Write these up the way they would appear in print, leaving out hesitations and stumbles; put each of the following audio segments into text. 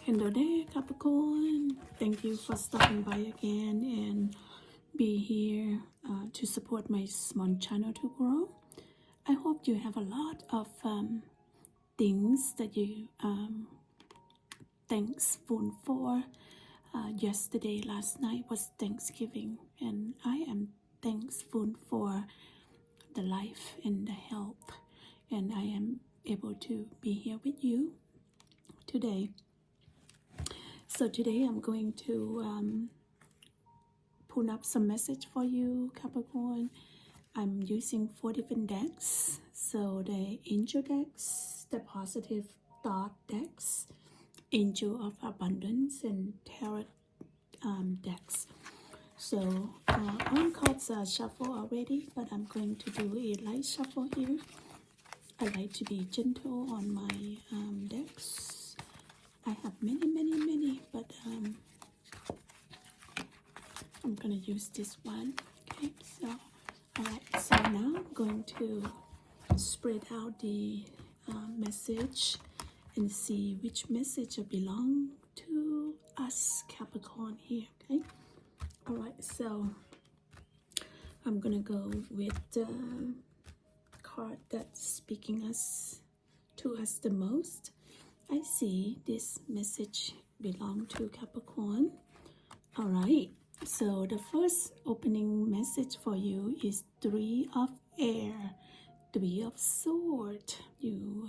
Hello there, Capricorn. Thank you for stopping by again and be here to support my small channel to grow. I hope you have a lot of things that you thankful for. Yesterday, last night was Thanksgiving, and I am thankful for the life and the health, and I am able to be here with you today. So today I'm going to pull up some message for you, Capricorn. I'm using 4 different decks. So the angel decks, the positive thought decks, angel of abundance, and tarot decks. So all cards are shuffled already, but I'm going to do a light shuffle here. I like to be gentle on my decks. I have many, but I'm gonna use this one. Okay, so alright, so now I'm going to spread out the message and see which message belong to us Capricorn here. Okay, alright, so I'm gonna go with the card that's speaking to us the most. I see this message belong to Capricorn. All right, so the first opening message for you is 3 of air, 3 of sword. You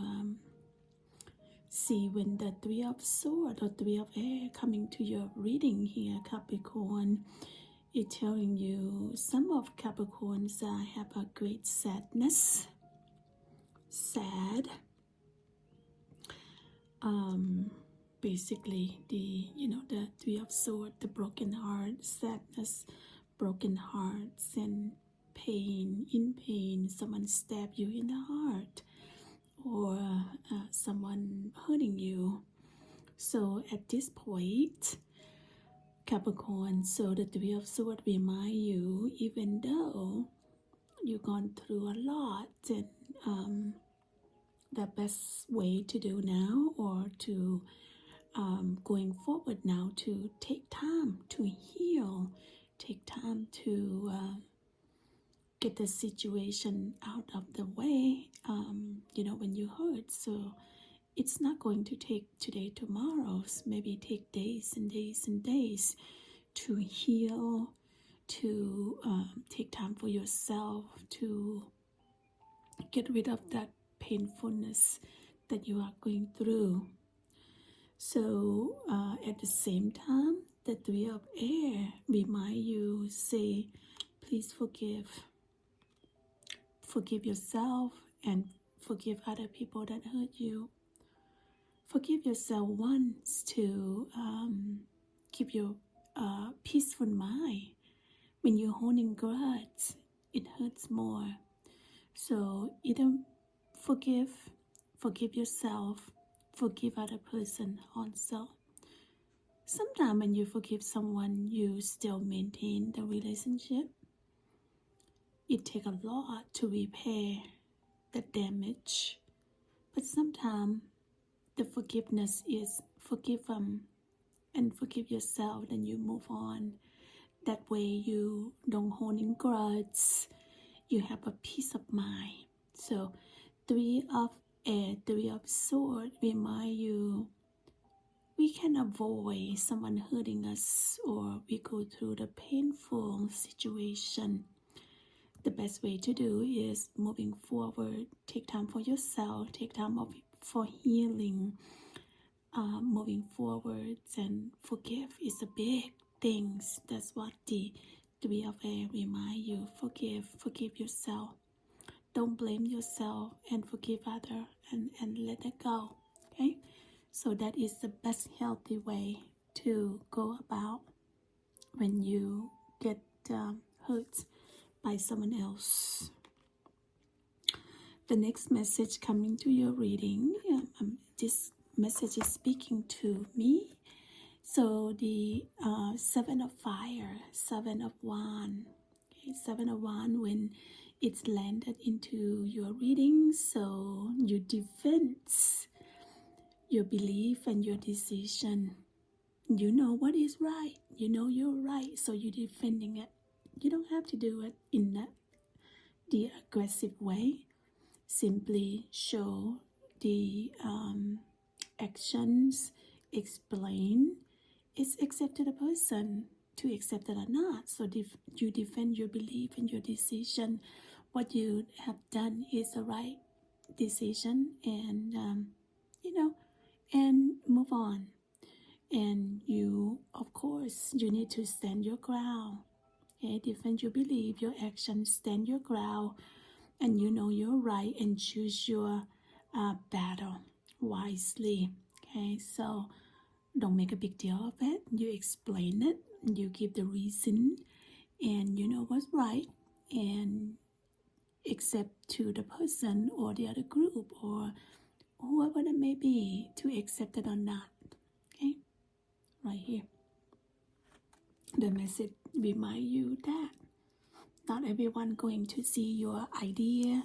see when the 3 of sword or 3 of air coming to your reading here, Capricorn, it's telling you some of Capricorns have a great sadness, sad. Basically the 3 of swords, the broken heart, sadness, broken hearts, and pain, someone stabbed you in the heart, or someone hurting you. So at this point, Capricorn, so the 3 of swords remind you, even though you've gone through a lot, and the best way to do now, or to going forward now, to take time to heal, take time to get the situation out of the way, when you hurt. So it's not going to take today, tomorrow, maybe take days and days and days to heal, to take time for yourself, to get rid of that painfulness that you are going through. So at the same time, the 3 of air remind you, say, please forgive yourself and forgive other people that hurt you. Forgive yourself once to keep your peaceful mind. When you're holding grudge, it hurts more. So either forgive yourself, forgive other person also. Sometimes when you forgive someone, you still maintain the relationship. It takes a lot to repair the damage. But sometimes the forgiveness is forgive them and forgive yourself, then you move on. That way you don't hold in grudge. You have a peace of mind. So 3 of air, 3 of sword remind you, we can avoid someone hurting us, or we go through the painful situation. The best way to do is moving forward. Take time for yourself, take time for healing, moving forward, and forgive is a big thing. That's what the 3 of air remind you. Forgive yourself. Don't blame yourself, and forgive others, and let it go. Okay, so that is the best healthy way to go about when you get hurt by someone else. The next message coming to your reading, this message is speaking to me. So the 7 of fire, 7 of wand. Okay, 7 of wand, when it's landed into your reading, so you defense your belief and your decision. You know what is right. You know you're right, so you're defending it. You don't have to do it in the aggressive way. Simply show the actions, explain. It's accept to the person to accept it or not. So you defend your belief and your decision. What you have done is the right decision, and and move on. And you, of course, you need to stand your ground. Okay, defend your belief, your actions, stand your ground, and you know you're right, and choose your battle wisely. Okay, so don't make a big deal of it. You explain it, you give the reason, and you know what's right, and accept to the person or the other group or whoever it may be to accept it or not. Okay, right here. The message remind you that not everyone going to see your idea,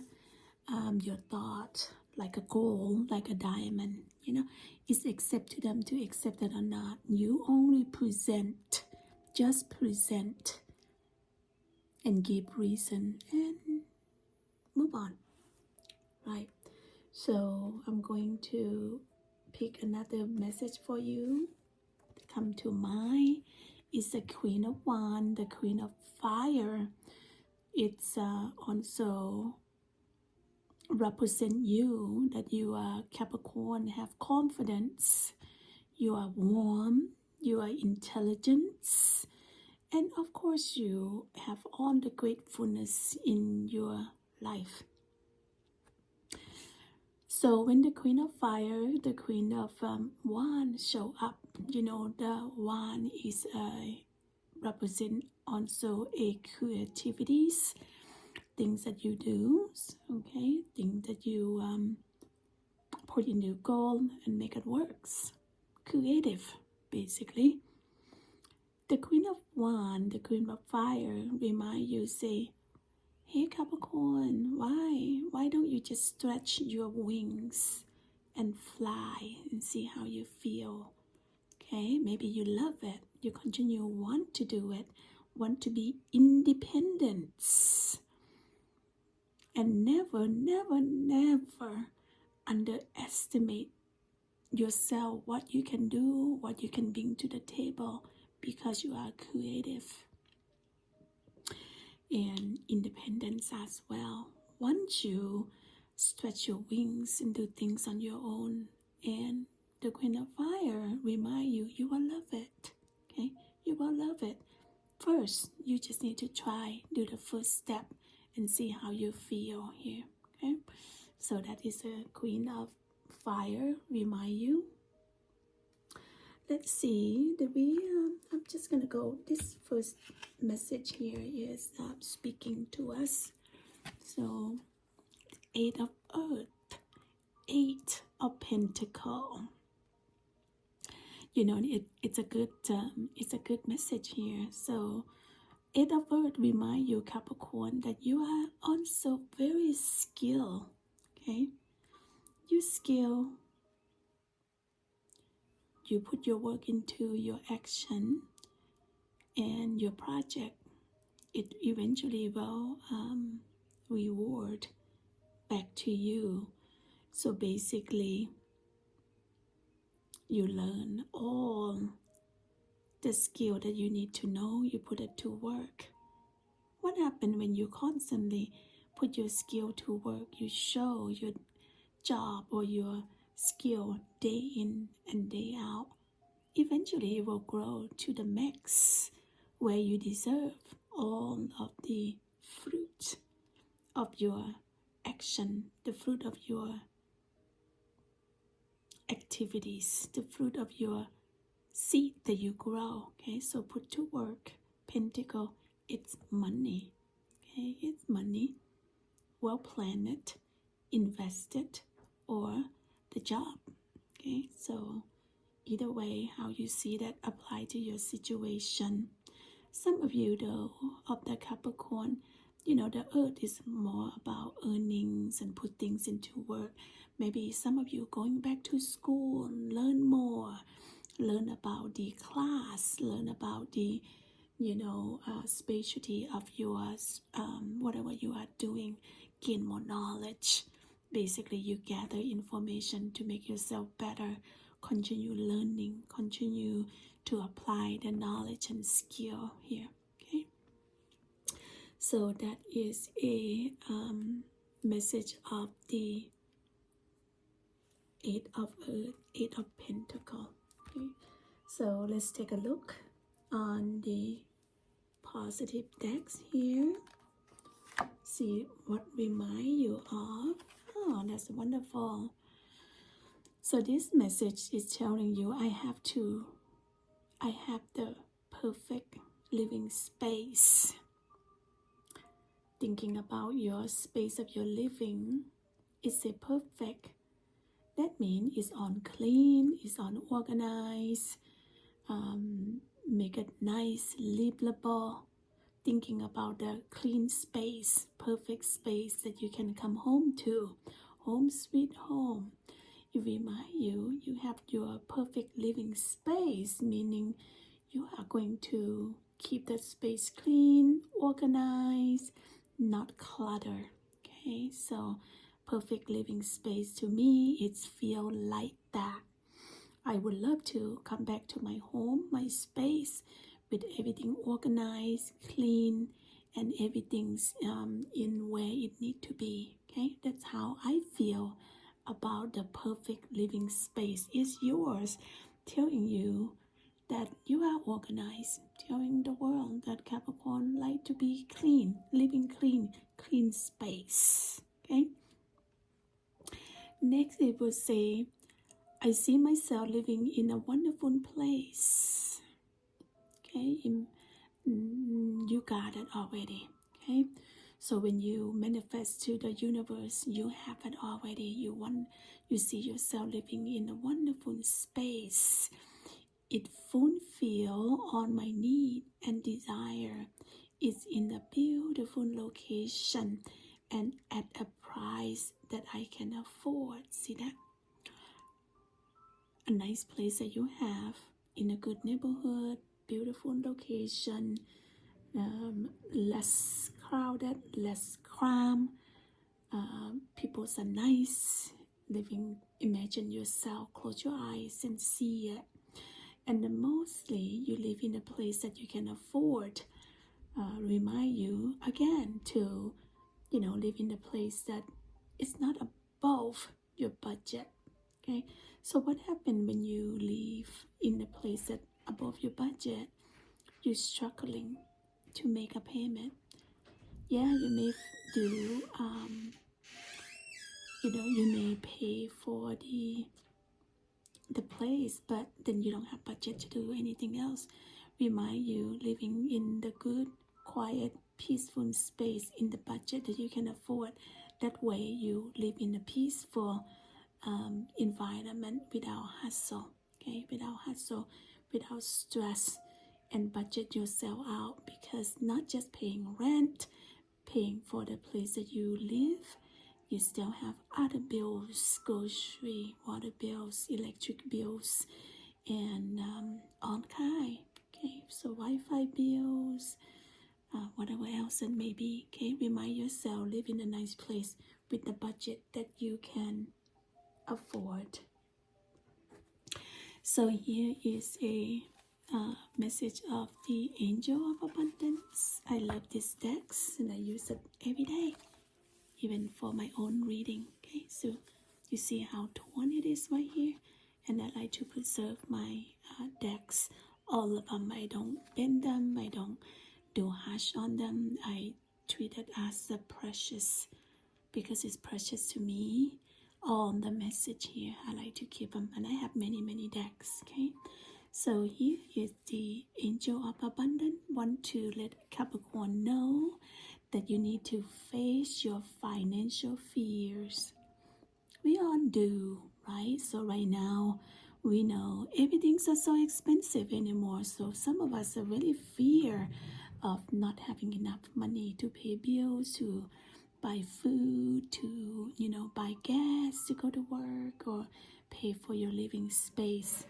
your thought like a gold, like a diamond. It's accept to them to accept it or not. You only present, just present, and give reason and move on. Right. So I'm going to pick another message for you to come to mind. It's the Queen of Wands, the Queen of Fire. It's also represent you, that you are Capricorn, have confidence, you are warm, you are intelligent, and of course you have all the gratefulness in your life. So when the Queen of Fire, the Queen of Wands show up, the Wand is represent also a creativities, things that you do, okay, things that you put in your goal and make it works. Creative, basically. The Queen of Wands, the Queen of Fire, remind you, say, hey Capricorn, why don't you just stretch your wings and fly and see how you feel? Okay, maybe you love it, you continue want to do it, want to be independent, and never underestimate yourself, what you can do, what you can bring to the table, because you are creative and independence as well. Once you stretch your wings and do things on your own, and the Queen of Fire remind you, you will love it. Okay, you will love it. First, you just need to try, do the first step, and see how you feel here. Okay, so that is a Queen of Fire remind you. Let's see, I'm just gonna go, this first message here is speaking to us. So 8 of Earth, 8 of Pentacle. It's a good message here. So 8 of Earth remind you, Capricorn, that you are also very skilled. Okay, you skill. You put your work into your action and your project. It eventually will reward back to you. So basically, you learn all the skill that you need to know. You put it to work. What happens when you constantly put your skill to work? You show your job or your skill day in and day out. Eventually, it will grow to the max, where you deserve all of the fruit of your action, the fruit of your activities, the fruit of your seed that you grow. Okay, so put to work. Pentacle, it's money. Okay, it's money, well planned, invested, or the job. Okay, so either way, how you see that apply to your situation. Some of you, though, of the Capricorn, the earth is more about earnings and put things into work. Maybe some of you going back to school and learn more, learn about the class, learn about the specialty of yours, whatever you are doing, gain more knowledge. Basically, you gather information to make yourself better, continue learning, continue to apply the knowledge and skill here. Okay, so that is a message of the Eight of Earth, Eight of Pentacle. Okay, so let's take a look on the positive decks here. See what remind you of. Oh, that's wonderful. So this message is telling you I have the perfect living space. Thinking about your space of your living, it's a perfect. That means it's on clean, it's on organized, make it nice, livable. Thinking about the clean space, perfect space that you can come home to, home sweet home. It reminds you have your perfect living space, meaning you are going to keep that space clean, organized, not clutter. Okay, so perfect living space to me, it's feel like that. I would love to come back to my home, my space, with everything organized, clean, and everything's in where it need to be. Okay, that's how I feel about the perfect living space. Is yours, telling you that you are organized, telling the world that Capricorn like to be clean, living clean space. Okay. Next, it will say, I see myself living in a wonderful place. Okay, you got it already. Okay, so when you manifest to the universe, you have it already. You see yourself living in a wonderful space. It fulfills all my need and desire. It's in a beautiful location and at a price that I can afford. See that? A nice place that you have in a good neighborhood, beautiful location, less crowded, less crime. People are nice. Living, imagine yourself, close your eyes and see it. And mostly you live in a place that you can afford. Remind you again to, live in a place that is not above your budget. Okay, so what happens when you live in a place that above your budget? You're struggling to make a payment. Yeah, you may do, you may pay for the place, but then you don't have budget to do anything else. Remind you living in the good, quiet, peaceful space in the budget that you can afford. That way you live in a peaceful environment without hustle. Okay, without hustle, without stress, and budget yourself out, because not just paying rent, paying for the place that you live, you still have other bills, grocery, water bills, electric bills, and all kind. Okay, so Wi-Fi bills, whatever else it may be. Okay, remind yourself, live in a nice place with the budget that you can afford. So here is a message of the Angel of Abundance. I love this text and I use it every day, even for my own reading. Okay, so you see how torn it is right here, and I like to preserve my decks, all of them. I don't bend them, I don't do harsh on them. I treat it as a precious, because it's precious to me. All the message here, I like to keep them, and I have many decks. Okay, so here is the Angel of Abundance. Want to let Capricorn know that you need to face your financial fears. We all do, right? So right now, we know everything's so expensive anymore. So some of us are really fear of not having enough money to pay bills, to buy food, to buy gas to go to work, or pay for your living space.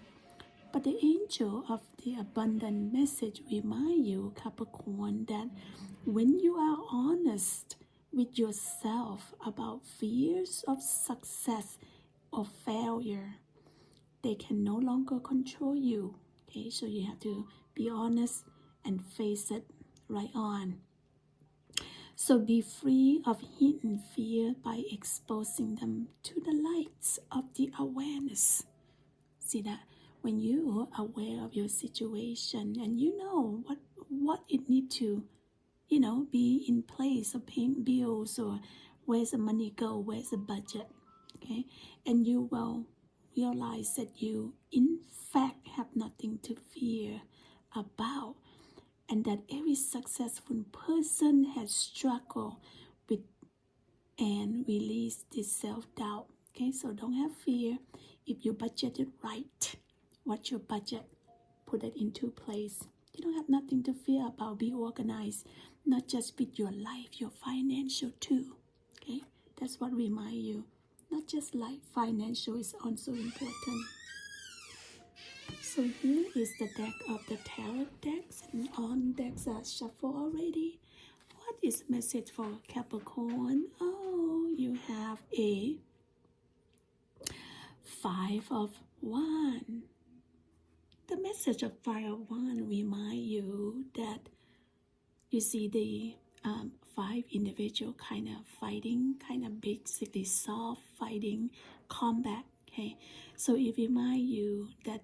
But the angel of the abundant message remind you, Capricorn, that when you are honest with yourself about fears of success or failure, they can no longer control you. Okay, so you have to be honest and face it right on. So be free of hidden fear by exposing them to the lights of the awareness. See that when you are aware of your situation and you know what it need to be in place of paying bills, or where's the money go, where's the budget, okay, and you will realize that you in fact have nothing to fear about, and that every successful person has struggled with and release this self-doubt. Okay, so don't have fear. If you budget it right, what's your budget? Put it into place. You don't have nothing to fear about. Be organized, not just with your life, your financial too. Okay, that's what remind you. Not just life, financial is also important. So here is the deck of the tarot decks, and all decks are shuffled already. What is message for Capricorn? Oh, you have a 5 of Wands. The message of 5 of Wands remind you that you see the 5 individual kind of fighting, kind of basically soft fighting, combat. Okay, so it remind you that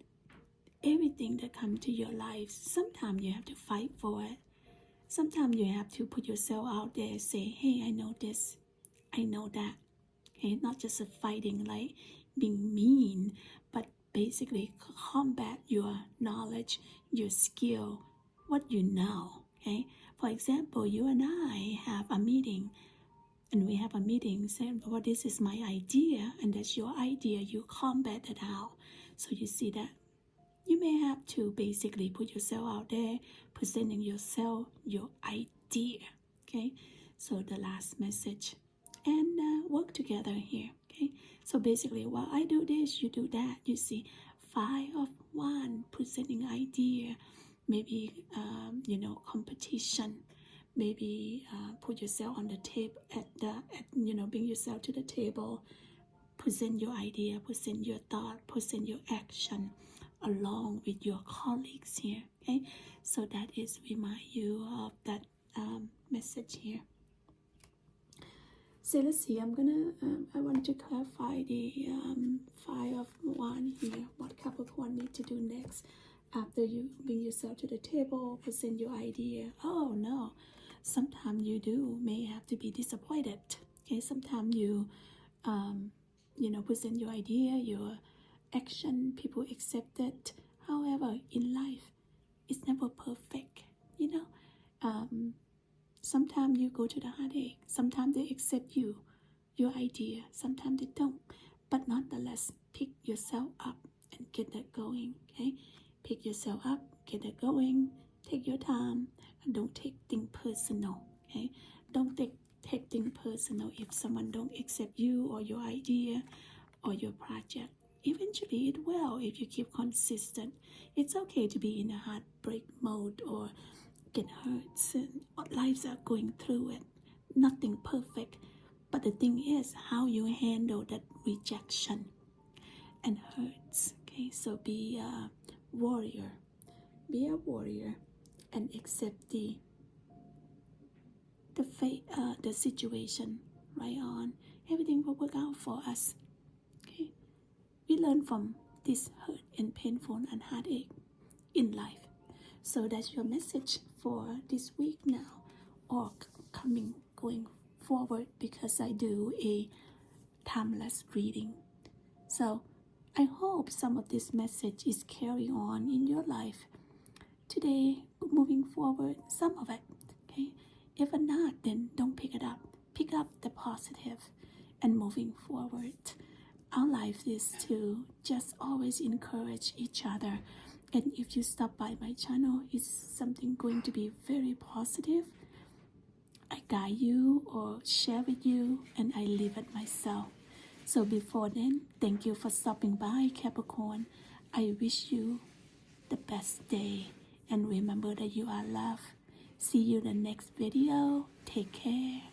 everything that comes to your life, sometimes you have to fight for it. Sometimes you have to put yourself out there, say, hey, I know this, I know that. Okay, not just a fighting like being mean, but basically combat your knowledge, your skill, what you know. Okay, for example, you and I have a meeting, and we have a meeting saying, well, this is my idea, and that's your idea. You combat it out. So you see that you may have to basically put yourself out there, presenting yourself, your idea. Okay, so the last message, and work together here. Okay, so basically, while I do this, you do that. You see, 5 of Wands, presenting idea, maybe competition. Maybe put yourself on the table bring yourself to the table, present your idea, present your thought, present your action along with your colleagues here. Okay, so that is remind you of that message here. So let's see, I want to clarify the 5 of Wands here, what Capricorn need to do next after you bring yourself to the table, present your idea. Oh no, sometimes you may have to be disappointed. Okay, sometimes you present your idea, your action, people accept it. However, in life, it's never perfect. Sometimes you go to the heartache. Sometimes they accept your idea. Sometimes they don't. But nonetheless, pick yourself up and get that going. Okay, pick yourself up, get that going. Take your time, and don't take things personal. Okay, don't take things personal if someone don't accept you or your idea or your project. Eventually it will if you keep consistent. It's okay to be in a heartbreak mode or get hurt. Lives are going through it. Nothing perfect. But the thing is how you handle that rejection and hurts. Okay, so be a warrior. Be a warrior and accept the fate, the situation right on. Everything will work out for us. Okay, we learn from this hurt and painful and heartache in life. So that's your message for this week now, or going forward, because I do a timeless reading. So I hope some of this message is carrying on in your life today, moving forward, some of it. Okay, if not, then don't pick it up. Pick up the positive and moving forward. Our life is to just always encourage each other, And if you stop by my channel, it's something going to be very positive. I guide you or share with you, and I live it myself. So before then, thank you for stopping by, Capricorn. I wish you the best day, and remember that you are loved. See you in the next video. Take care.